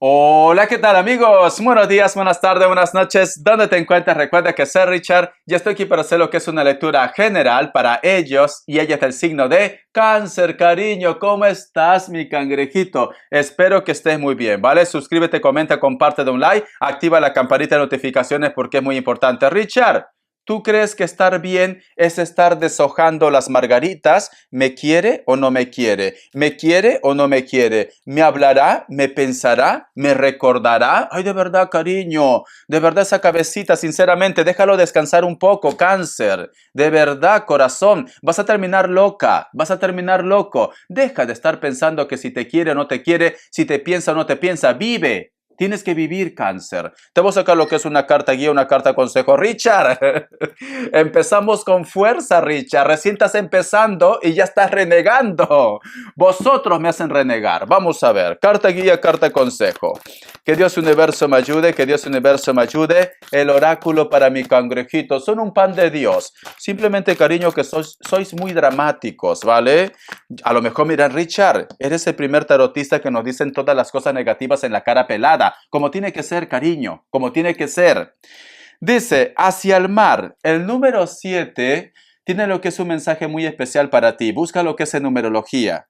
Hola, ¿qué tal amigos? Buenos días, buenas tardes, buenas noches. ¿Dónde te encuentras? Recuerda que soy Richard y estoy aquí para hacer lo que es una lectura general para ellos y ellas del signo de Cáncer, cariño. ¿Cómo estás, mi cangrejito? Espero que estés muy bien, ¿vale? Suscríbete, comenta, comparte, da un like, activa la campanita de notificaciones porque es muy importante. Richard, ¿tú crees que estar bien es estar deshojando las margaritas? ¿Me quiere o no me quiere? ¿Me quiere o no me quiere? ¿Me hablará? ¿Me pensará? ¿Me recordará? Ay, de verdad, cariño. De verdad, esa cabecita, sinceramente, déjalo descansar un poco, Cáncer. De verdad, corazón. Vas a terminar loca. Vas a terminar loco. Deja de estar pensando que si te quiere o no te quiere, si te piensa o no te piensa. Vive. Tienes que vivir, Cáncer. Te voy a sacar lo que es una carta guía, una carta consejo. Richard, empezamos con fuerza, Richard. Recién estás empezando y ya estás renegando. Vosotros me hacen renegar. Vamos a ver. Carta guía, carta consejo. Que Dios universo me ayude, que Dios universo me ayude. El oráculo para mi cangrejito. Son un pan de Dios. Simplemente, cariño, que sois muy dramáticos, ¿vale? A lo mejor, mira, Richard, eres el primer tarotista que nos dicen todas las cosas negativas en la cara pelada. Como tiene que ser, cariño. Como tiene que ser. Dice, hacia el mar. El número 7 tiene lo que es un mensaje muy especial para ti. Busca lo que es en numerología.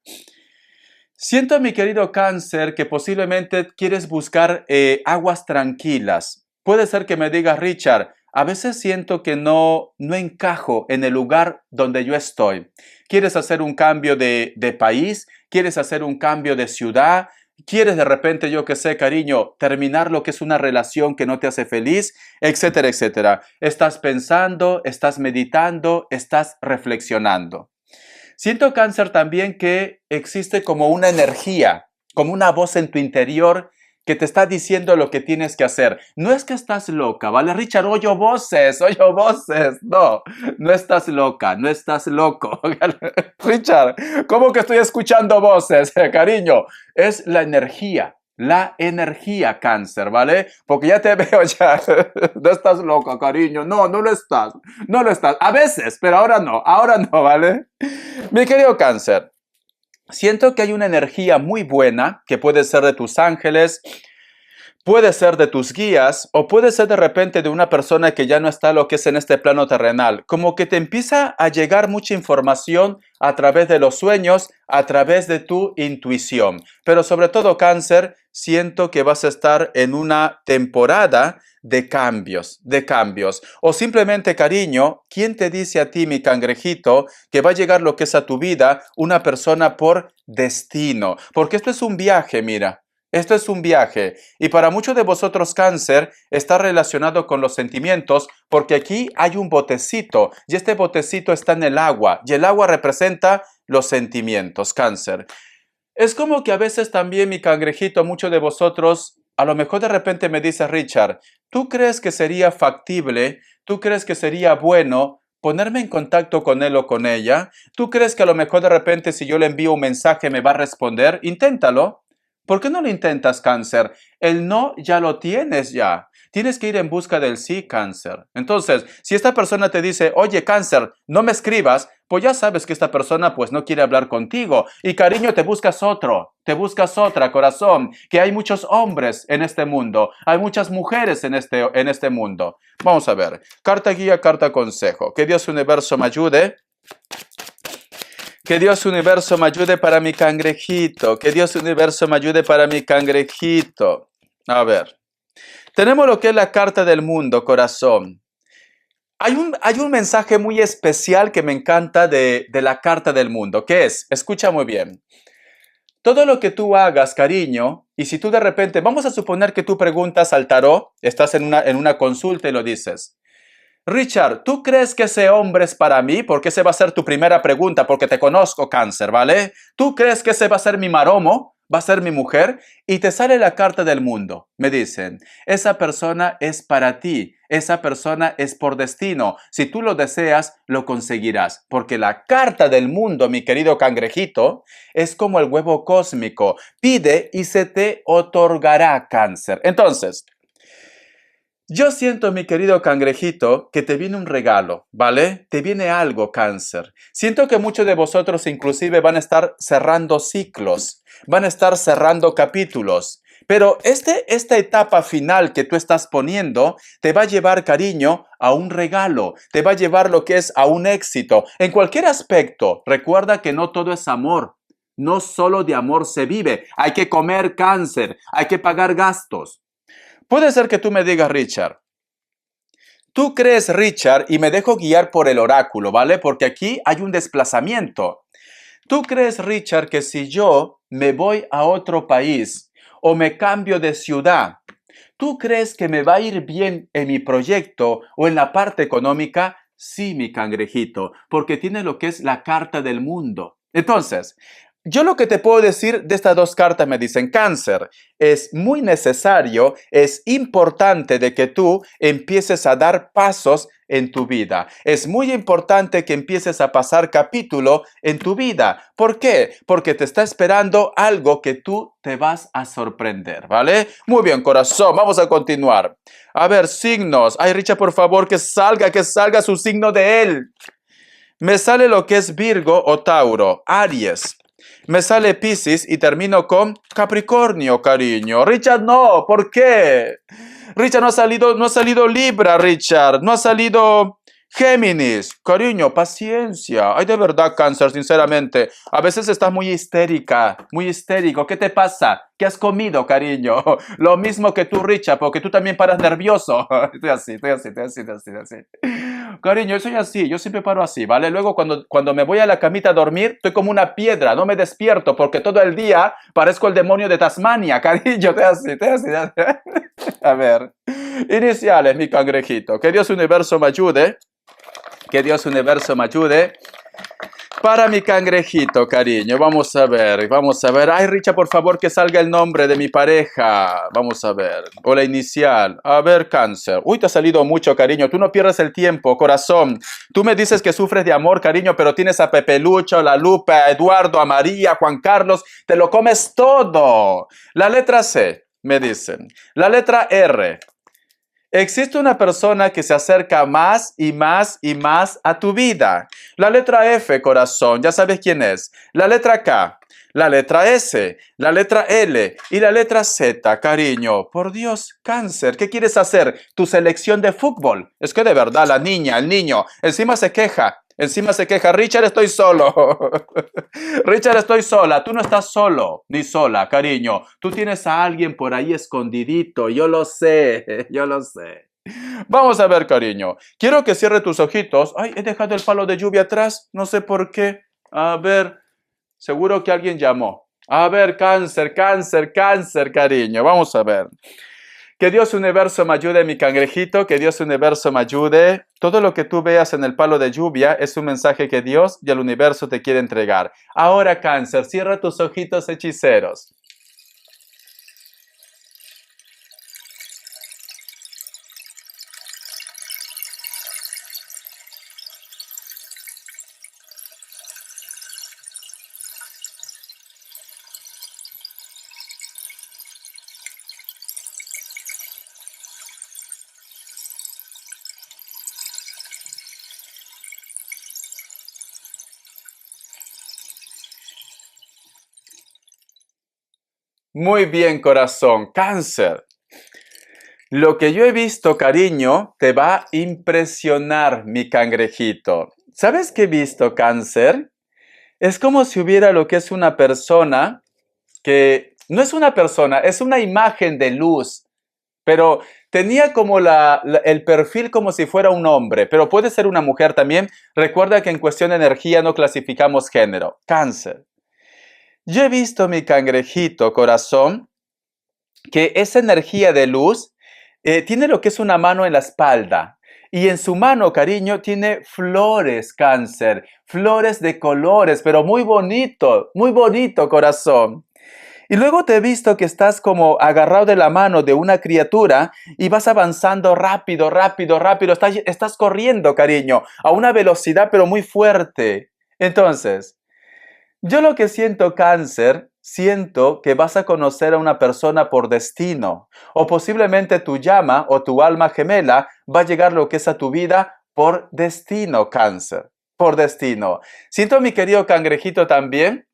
Siento, mi querido Cáncer, que posiblemente quieres buscar aguas tranquilas. Puede ser que me digas, Richard, a veces siento que no encajo en el lugar donde yo estoy. ¿Quieres hacer un cambio de país? ¿Quieres hacer un cambio de ciudad? ¿Quieres de repente, yo que sé, cariño, terminar lo que es una relación que no te hace feliz? Etcétera, etcétera. Estás pensando, estás meditando, estás reflexionando. Siento, Cáncer, también que existe como una energía, como una voz en tu interior que te está diciendo lo que tienes que hacer. No es que estás loca, ¿vale, Richard? Oyo voces, oyo voces. No, no estás loca, no estás loco. Richard, ¿cómo que estoy escuchando voces, cariño? Es la energía, Cáncer, ¿vale? Porque ya te veo ya, no estás loca, cariño. No, no lo estás, no lo estás. A veces, pero ahora no, ¿vale? Mi querido Cáncer, siento que hay una energía muy buena que puede ser de tus ángeles, puede ser de tus guías o puede ser de repente de una persona que ya no está lo que es en este plano terrenal. Como que te empieza a llegar mucha información a través de los sueños, a través de tu intuición. Pero sobre todo, Cáncer, siento que vas a estar en una temporada de cambios, de cambios. O simplemente, cariño, ¿quién te dice a ti, mi cangrejito, que va a llegar lo que es a tu vida una persona por destino? Porque esto es un viaje, mira. Esto es un viaje y para muchos de vosotros, Cáncer, está relacionado con los sentimientos porque aquí hay un botecito y este botecito está en el agua y el agua representa los sentimientos, Cáncer. Es como que a veces también, mi cangrejito, muchos de vosotros, a lo mejor de repente me dice, Richard, ¿tú crees que sería factible? ¿Tú crees que sería bueno ponerme en contacto con él o con ella? ¿Tú crees que a lo mejor de repente si yo le envío un mensaje me va a responder? Inténtalo. ¿Por qué no lo intentas, Cáncer? El no ya lo tienes ya. Tienes que ir en busca del sí, Cáncer. Entonces, si esta persona te dice, oye, Cáncer, no me escribas, pues ya sabes que esta persona pues no quiere hablar contigo. Y cariño, te buscas otro, te buscas otra, corazón, que hay muchos hombres en este mundo, hay muchas mujeres en este mundo. Vamos a ver, carta guía, carta consejo. Que Dios universo me ayude. Que Dios universo me ayude para mi cangrejito. Que Dios universo me ayude para mi cangrejito. A ver. Tenemos lo que es la carta del mundo, corazón. Hay un mensaje muy especial que me encanta de la carta del mundo. ¿Qué es? Escucha muy bien. Todo lo que tú hagas, cariño, y si tú de repente, vamos a suponer que tú preguntas al tarot, estás en una consulta y lo dices. Richard, ¿tú crees que ese hombre es para mí? Porque esa va a ser tu primera pregunta, porque te conozco, Cáncer, ¿vale? ¿Tú crees que ese va a ser mi maromo? ¿Va a ser mi mujer? Y te sale la carta del mundo. Me dicen, esa persona es para ti, esa persona es por destino. Si tú lo deseas, lo conseguirás. Porque la carta del mundo, mi querido cangrejito, es como el huevo cósmico. Pide y se te otorgará, Cáncer. Entonces, yo siento, mi querido cangrejito, que te viene un regalo, ¿vale? Te viene algo, Cáncer. Siento que muchos de vosotros inclusive van a estar cerrando ciclos, van a estar cerrando capítulos. Pero esta etapa final que tú estás poniendo te va a llevar, cariño, a un regalo, te va a llevar lo que es a un éxito. En cualquier aspecto, recuerda que no todo es amor. No solo de amor se vive. Hay que comer, cáncer, hay que pagar gastos. Puede ser que tú me digas, Richard, tú crees, Richard, y me dejo guiar por el oráculo, ¿vale? Porque aquí hay un desplazamiento. ¿Tú crees, Richard, que si yo me voy a otro país o me cambio de ciudad, tú crees que me va a ir bien en mi proyecto o en la parte económica? Sí, mi cangrejito, porque tiene lo que es la carta del mundo. Entonces, yo lo que te puedo decir de estas dos cartas me dicen, cáncer, es muy necesario, es importante de que tú empieces a dar pasos en tu vida. Es muy importante que empieces a pasar capítulo en tu vida. ¿Por qué? Porque te está esperando algo que tú te vas a sorprender, ¿vale? Muy bien, corazón, vamos a continuar. A ver, signos. Ay, Richard, por favor, que salga su signo de él. Me sale lo que es Virgo o Tauro, Aries. Me sale Piscis y termino con Capricornio, cariño. Richard, no, ¿por qué? Richard, no ha salido Libra, Richard. No ha salido Géminis. Cariño, paciencia. Ay, de verdad, cáncer, sinceramente. A veces estás muy histérica, muy histérico. ¿Qué te pasa? ¿Qué has comido, cariño? Lo mismo que tú, Richard, porque tú también paras nervioso. Estoy así. Cariño, yo soy así, yo siempre paro así, ¿vale? Luego cuando me voy a la camita a dormir, estoy como una piedra, no me despierto porque todo el día parezco el demonio de Tasmania, cariño, estoy así. A ver, iniciales, mi cangrejito. Que Dios universo me ayude. Que Dios universo me ayude. Para mi cangrejito, cariño, vamos a ver. Ay, Richard, por favor, que salga el nombre de mi pareja. Vamos a ver. O la inicial. A ver, cáncer. Uy, te ha salido mucho, cariño. Tú no pierdes el tiempo, corazón. Tú me dices que sufres de amor, cariño, pero tienes a Pepe Lucho, a La Lupe, a Eduardo, a María, a Juan Carlos. Te lo comes todo. La letra C, me dicen. La letra R. Existe una persona que se acerca más y más y más a tu vida. La letra F, corazón, ya sabes quién es. La letra K, la letra S, la letra L y la letra Z, cariño. Por Dios, cáncer, ¿qué quieres hacer? ¿Tu selección de fútbol? Es que de verdad, la niña, el niño, encima se queja. Richard, estoy solo. Richard, estoy sola. Tú no estás solo ni sola, cariño. Tú tienes a alguien por ahí escondidito. Yo lo sé, yo lo sé. Vamos a ver, cariño. Quiero que cierre tus ojitos. Ay, he dejado el palo de lluvia atrás. No sé por qué. A ver, seguro que alguien llamó. A ver, cáncer, cariño. Vamos a ver. Que Dios universo me ayude, mi cangrejito, que Dios universo me ayude. Todo lo que tú veas en el palo de lluvia es un mensaje que Dios y el universo te quiere entregar. Ahora, cáncer, cierra tus ojitos hechiceros. Muy bien, corazón. Cáncer. Lo que yo he visto, cariño, te va a impresionar, mi cangrejito. ¿Sabes qué he visto, cáncer? Es como si hubiera lo que es una persona que no es una persona, es una imagen de luz, pero tenía como el perfil como si fuera un hombre, pero puede ser una mujer también. Recuerda que en cuestión de energía no clasificamos género. Cáncer. Yo he visto, mi cangrejito, corazón, que esa energía de luz tiene lo que es una mano en la espalda. Y en su mano, cariño, tiene flores, cáncer. Flores de colores, pero muy bonito, corazón. Y luego te he visto que estás como agarrado de la mano de una criatura y vas avanzando rápido. Estás corriendo, cariño, a una velocidad pero muy fuerte. Entonces, yo lo que siento, cáncer, siento que vas a conocer a una persona por destino. O posiblemente tu llama o tu alma gemela va a llegar lo que es a tu vida por destino, cáncer. Por destino. Siento, mi querido cangrejito, también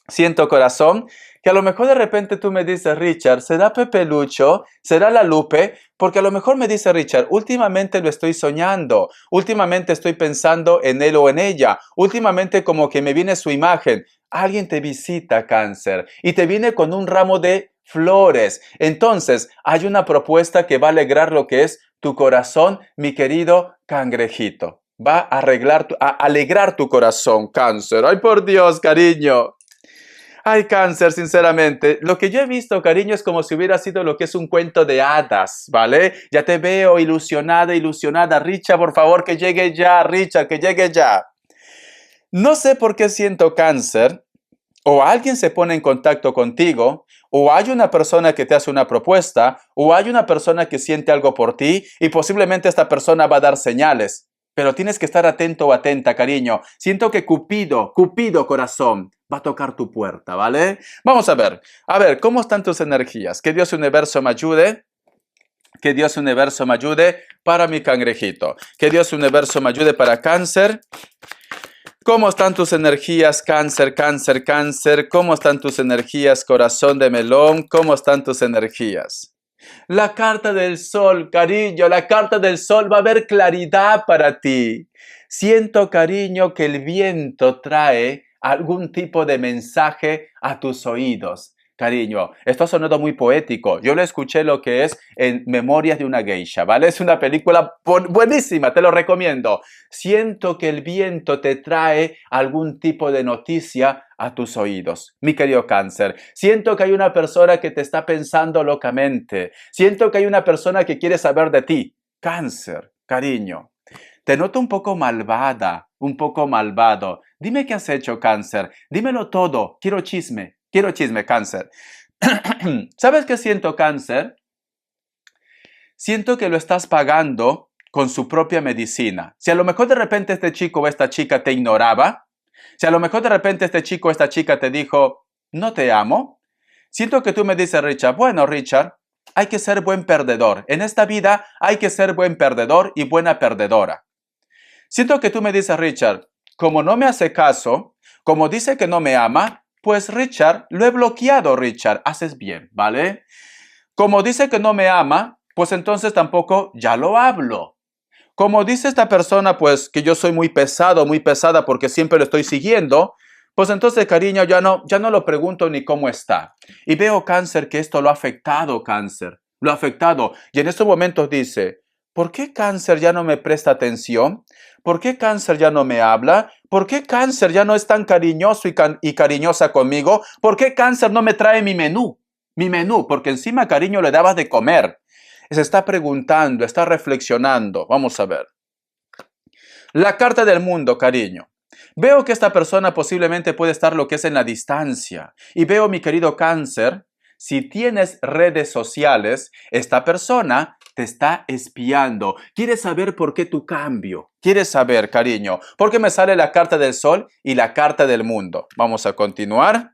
Siento, corazón, que a lo mejor de repente tú me dices, Richard, ¿será Pepe Lucho? ¿Será la Lupe? Porque a lo mejor me dice Richard, últimamente lo estoy soñando, últimamente estoy pensando en él o en ella, últimamente como que me viene su imagen. Alguien te visita, Cáncer, y te viene con un ramo de flores. Entonces, hay una propuesta que va a alegrar lo que es tu corazón, mi querido cangrejito. Va a alegrar tu corazón, Cáncer. ¡Ay, por Dios, cariño! Ay, Cáncer, sinceramente, lo que yo he visto, cariño, es como si hubiera sido lo que es un cuento de hadas, ¿vale? Ya te veo ilusionada, ilusionada. Richard, por favor, que llegue ya, Richard, que llegue ya. No sé por qué siento, Cáncer, o alguien se pone en contacto contigo, o hay una persona que te hace una propuesta, o hay una persona que siente algo por ti, y posiblemente esta persona va a dar señales. Pero tienes que estar atento o atenta, cariño. Siento que Cupido, corazón, va a tocar tu puerta, ¿vale? Vamos a ver, ¿cómo están tus energías? Que Dios Universo me ayude. Que Dios Universo me ayude para mi cangrejito. Que Dios Universo me ayude para Cáncer. ¿Cómo están tus energías, Cáncer, Cáncer, Cáncer? ¿Cómo están tus energías, corazón de melón? ¿Cómo están tus energías? La carta del sol, cariño, la carta del sol va a haber claridad para ti. Siento, cariño, que el viento trae algún tipo de mensaje a tus oídos. Cariño, esto ha sonado muy poético. Yo lo escuché lo que es en Memorias de una Geisha, ¿vale? Es una película buenísima, te lo recomiendo. Siento que el viento te trae algún tipo de noticia a tus oídos. Mi querido Cáncer, siento que hay una persona que te está pensando locamente. Siento que hay una persona que quiere saber de ti. Cáncer, cariño. Te noto un poco malvada, un poco malvado. Dime qué has hecho, Cáncer. Dímelo todo. Quiero chisme, Cáncer. ¿Sabes qué siento, Cáncer? Siento que lo estás pagando con su propia medicina. Si a lo mejor de repente este chico o esta chica te ignoraba, si a lo mejor de repente este chico o esta chica te dijo, no te amo, siento que tú me dices, Richard, bueno, Richard, hay que ser buen perdedor. En esta vida hay que ser buen perdedor y buena perdedora. Siento que tú me dices, Richard, como no me hace caso, como dice que no me ama, pues Richard, lo he bloqueado, Richard. Haces bien, ¿vale? Como dice que no me ama, pues entonces tampoco ya lo hablo. Como dice esta persona, pues que yo soy muy pesado, muy pesada porque siempre lo estoy siguiendo, pues entonces, cariño, ya no lo pregunto ni cómo está. Y veo, Cáncer, que esto lo ha afectado, Cáncer. Lo ha afectado. Y en estos momentos dice, ¿por qué Cáncer ya no me presta atención? ¿Por qué Cáncer ya no me habla? ¿Por qué Cáncer ya no es tan cariñoso y cariñosa conmigo? ¿Por qué Cáncer no me trae mi menú? Mi menú, porque encima, cariño, le dabas de comer. Se está preguntando, está reflexionando. Vamos a ver. La carta del mundo, cariño. Veo que esta persona posiblemente puede estar lo que es en la distancia. Y veo, mi querido Cáncer, si tienes redes sociales, esta persona te está espiando. Quiere saber por qué tu cambio. Quiere saber, cariño, porque me sale la carta del sol y la carta del mundo. Vamos a continuar.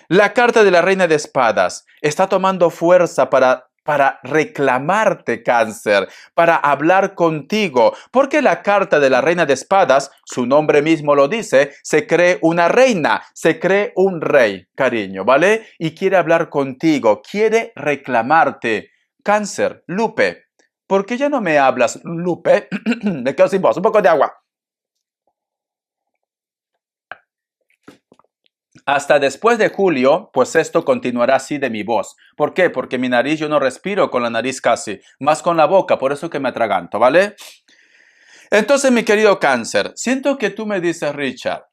La carta de la reina de espadas está tomando fuerza para reclamarte, Cáncer, para hablar contigo, porque la carta de la reina de espadas, su nombre mismo lo dice, se cree una reina, se cree un rey, cariño, ¿vale? Y quiere hablar contigo, quiere reclamarte. Cáncer, Lupe, ¿por qué ya no me hablas, Lupe? Me quedo sin voz, un poco de agua. Hasta después de julio, pues esto continuará así de mi voz. ¿Por qué? Porque mi nariz yo no respiro con la nariz casi, más con la boca, por eso que me atraganto, ¿vale? Entonces, mi querido Cáncer, siento que tú me dices, Richard,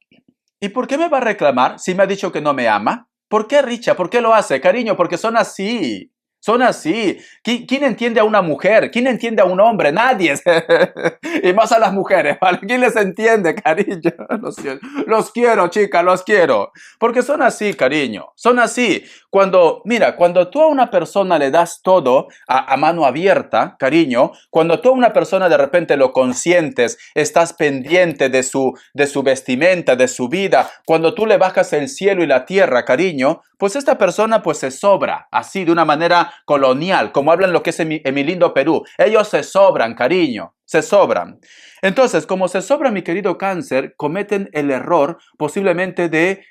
¿y por qué me va a reclamar si me ha dicho que no me ama? ¿Por qué, Richard? ¿Por qué lo hace? Cariño, porque son así. Son así. ¿Quién entiende a una mujer? ¿Quién entiende a un hombre? Nadie. Y más a las mujeres, ¿vale? ¿Quién les entiende, cariño? Los quiero, chicas, los quiero. Porque son así, cariño. Son así. Mira, cuando tú a una persona le das todo a mano abierta, cariño, cuando tú a una persona de repente lo consientes, estás pendiente de su vestimenta, de su vida, cuando tú le bajas el cielo y la tierra, cariño, pues esta persona pues se sobra, así de una manera persona colonial, como hablan lo que es en mi lindo Perú. Ellos se sobran, cariño, se sobran. Entonces, como se sobra, mi querido Cáncer, cometen el error posiblemente de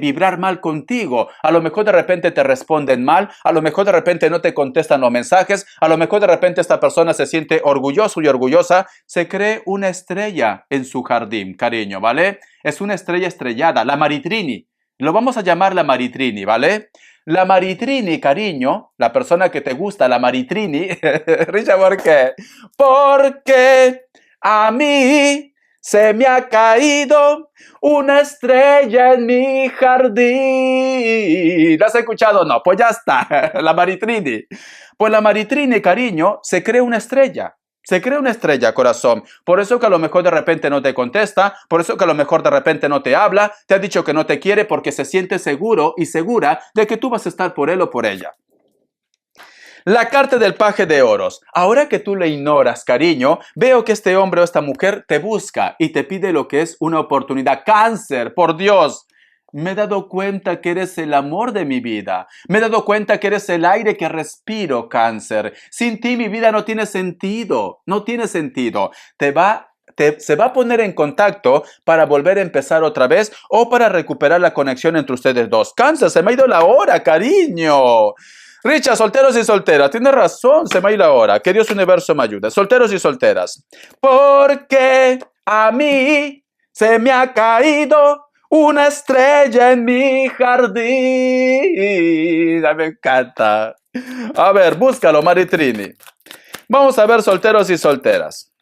vibrar mal contigo. A lo mejor de repente te responden mal, a lo mejor de repente no te contestan los mensajes, a lo mejor de repente esta persona se siente orgulloso y orgullosa, se cree una estrella en su jardín, cariño, ¿vale? Es una estrella estrellada, la Maritrini. Lo vamos a llamar la Maritrini, ¿vale? La Maritrini, cariño, la persona que te gusta, la Maritrini, Richard, ¿por qué? Porque a mí se me ha caído una estrella en mi jardín. ¿La has escuchado? No, pues ya está, la Maritrini. Pues la Maritrini, cariño, se cree una estrella. Se crea una estrella, corazón. Por eso que a lo mejor de repente no te contesta, por eso que a lo mejor de repente no te habla, te ha dicho que no te quiere porque se siente seguro y segura de que tú vas a estar por él o por ella. La carta del paje de oros. Ahora que tú le ignoras, cariño, veo que este hombre o esta mujer te busca y te pide lo que es una oportunidad. Cáncer, por Dios. Me he dado cuenta que eres el amor de mi vida. Me he dado cuenta que eres el aire que respiro, Cáncer. Sin ti mi vida no tiene sentido. No tiene sentido. Se va a poner en contacto para volver a empezar otra vez o para recuperar la conexión entre ustedes dos. Cáncer, se me ha ido la hora, cariño. Richard, solteros y solteras, tienes razón, se me ha ido la hora. Que Dios Universo me ayude. Solteros y solteras. Porque a mí se me ha caído una estrella en mi jardín. Me encanta. A ver, búscalo, Maritrini. Vamos a ver solteros y solteras.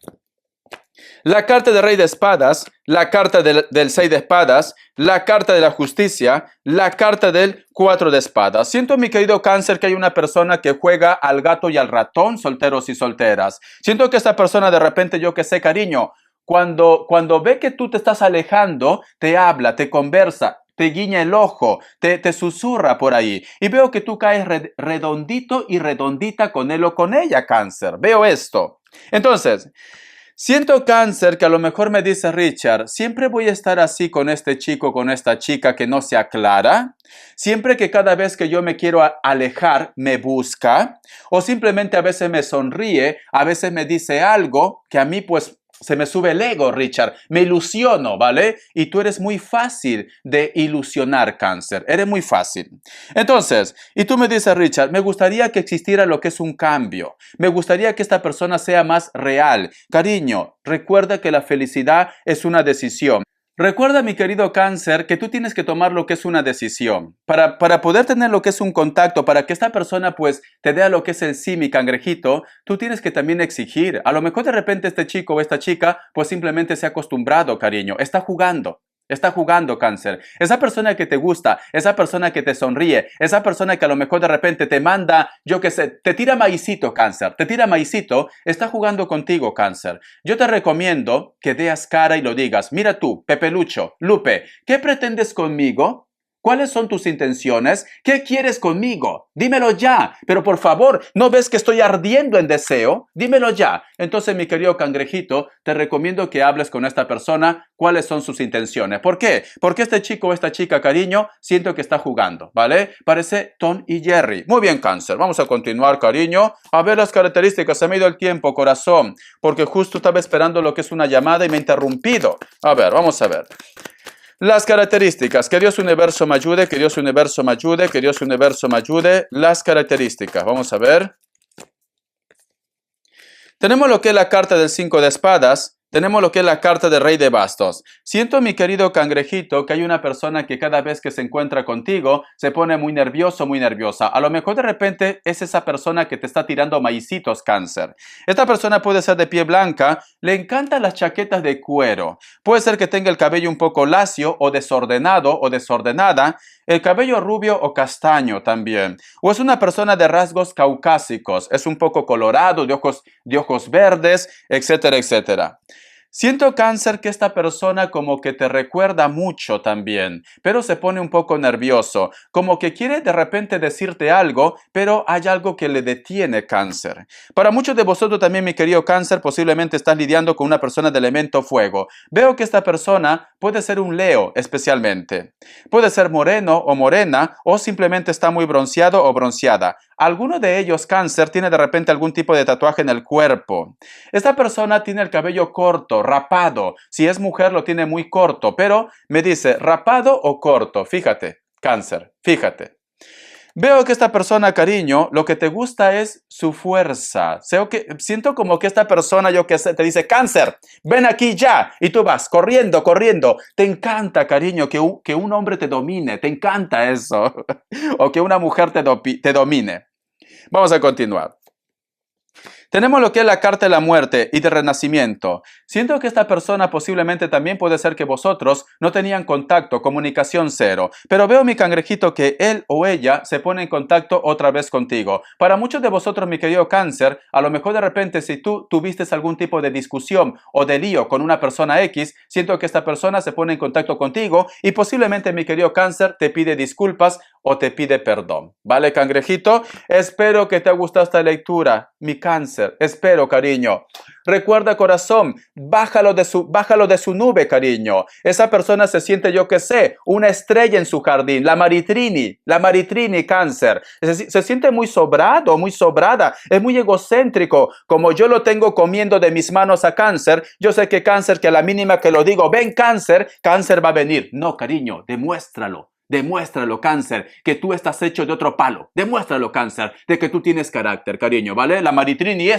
La carta del Rey de Espadas, la carta del 6 de Espadas, la carta de la Justicia, la carta del 4 de Espadas. Siento, mi querido Cáncer, que hay una persona que juega al gato y al ratón, solteros y solteras. Siento que esta persona de repente, yo que sé, cariño, cuando ve que tú te estás alejando, te habla, te conversa, te guiña el ojo, te susurra por ahí. Y veo que tú caes redondito y redondita con él o con ella, Cáncer. Veo esto. Entonces, siento, Cáncer, que a lo mejor me dice Richard, siempre voy a estar así con este chico, con esta chica que no se aclara. Siempre que cada vez que yo me quiero alejar, me busca. O simplemente a veces me sonríe, a veces me dice algo que a mí pues se me sube el ego, Richard. Me ilusiono, ¿vale? Y tú eres muy fácil de ilusionar, Cáncer. Eres muy fácil. Entonces, y tú me dices, Richard, me gustaría que existiera lo que es un cambio. Me gustaría que esta persona sea más real. Cariño, recuerda que la felicidad es una decisión. Recuerda, mi querido Cáncer, que tú tienes que tomar lo que es una decisión. Para poder tener lo que es un contacto, para que esta persona pues te dé lo que es el sí, mi cangrejito, tú tienes que también exigir. A lo mejor de repente este chico o esta chica pues simplemente se ha acostumbrado, cariño. Está jugando, Cáncer. Esa persona que te gusta, esa persona que te sonríe, esa persona que a lo mejor de repente te manda, yo qué sé, te tira maicito, Cáncer, te tira maicito, está jugando contigo, Cáncer. Yo te recomiendo que deas cara y lo digas. Mira tú, Pepe Lucho, Lupe, ¿qué pretendes conmigo? ¿Cuáles son tus intenciones? ¿Qué quieres conmigo? Dímelo ya. Pero por favor, ¿no ves que estoy ardiendo en deseo? Dímelo ya. Entonces, mi querido cangrejito, te recomiendo que hables con esta persona cuáles son sus intenciones. ¿Por qué? Porque este chico o esta chica, cariño, siento que está jugando, ¿vale? Parece Tom y Jerry. Muy bien, Cáncer. Vamos a continuar, cariño. A ver las características. Se me ha ido el tiempo, corazón, porque justo estaba esperando lo que es una llamada y me ha interrumpido. A ver, vamos a ver. Las características, que Dios Universo me ayude, que Dios Universo me ayude, que Dios Universo me ayude. Las características, vamos a ver. Tenemos lo que es la carta del 5 de espadas, tenemos lo que es la carta del Rey de bastos. Siento, mi querido cangrejito, que hay una persona que cada vez que se encuentra contigo se pone muy nervioso, muy nerviosa. A lo mejor de repente es esa persona que te está tirando maicitos, Cáncer. Esta persona puede ser de piel blanca, le encantan las chaquetas de cuero. Puede ser que tenga el cabello un poco lacio o desordenado o desordenada, el cabello rubio o castaño también. O es una persona de rasgos caucásicos, es un poco colorado, de ojos verdes, etcétera, etcétera. Siento, Cáncer, que esta persona como que te recuerda mucho también, pero se pone un poco nervioso, como que quiere de repente decirte algo, pero hay algo que le detiene, Cáncer. Para muchos de vosotros también, mi querido Cáncer, posiblemente estás lidiando con una persona de elemento fuego. Veo que esta persona puede ser un Leo especialmente. Puede ser moreno o morena, o simplemente está muy bronceado o bronceada. Alguno de ellos, Cáncer, tiene de repente algún tipo de tatuaje en el cuerpo. Esta persona tiene el cabello corto, rapado. Si es mujer, lo tiene muy corto, pero me dice rapado o corto. Fíjate, Cáncer, fíjate. Veo que esta persona, cariño, lo que te gusta es su fuerza. Siento como que esta persona, yo que sé, te dice, Cáncer, ven aquí ya. Y tú vas corriendo, corriendo. Te encanta, cariño, que un hombre te domine. Te encanta eso. O que una mujer te domine. Vamos a continuar. Tenemos lo que es la carta de la muerte y de renacimiento. Siento que esta persona posiblemente también puede ser que vosotros no tenían contacto, comunicación cero. Pero veo, mi cangrejito, que él o ella se pone en contacto otra vez contigo. Para muchos de vosotros, mi querido Cáncer, a lo mejor de repente si tú tuviste algún tipo de discusión o de lío con una persona X, siento que esta persona se pone en contacto contigo y posiblemente, mi querido Cáncer, te pide disculpas o te pide perdón. ¿Vale, cangrejito? Espero que te haya gustado esta lectura, mi Cáncer. Espero, cariño. Recuerda, corazón, bájalo de su nube, cariño. Esa persona se siente, yo que sé, una estrella en su jardín. La Maritrini, Cáncer. Se siente muy sobrado, muy sobrada. Es muy egocéntrico. Como yo lo tengo comiendo de mis manos a Cáncer, yo sé que Cáncer, que a la mínima que lo digo, ven Cáncer, Cáncer va a venir. No, cariño, demuéstralo. Demuéstralo, Cáncer, que tú estás hecho de otro palo. Demuéstralo, Cáncer, de que tú tienes carácter, cariño, ¿vale? La Maritrini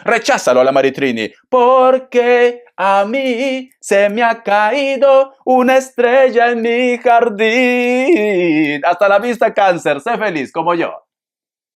recházalo a la Maritrini. Porque a mí se me ha caído una estrella en mi jardín. Hasta la vista, Cáncer. Sé feliz como yo.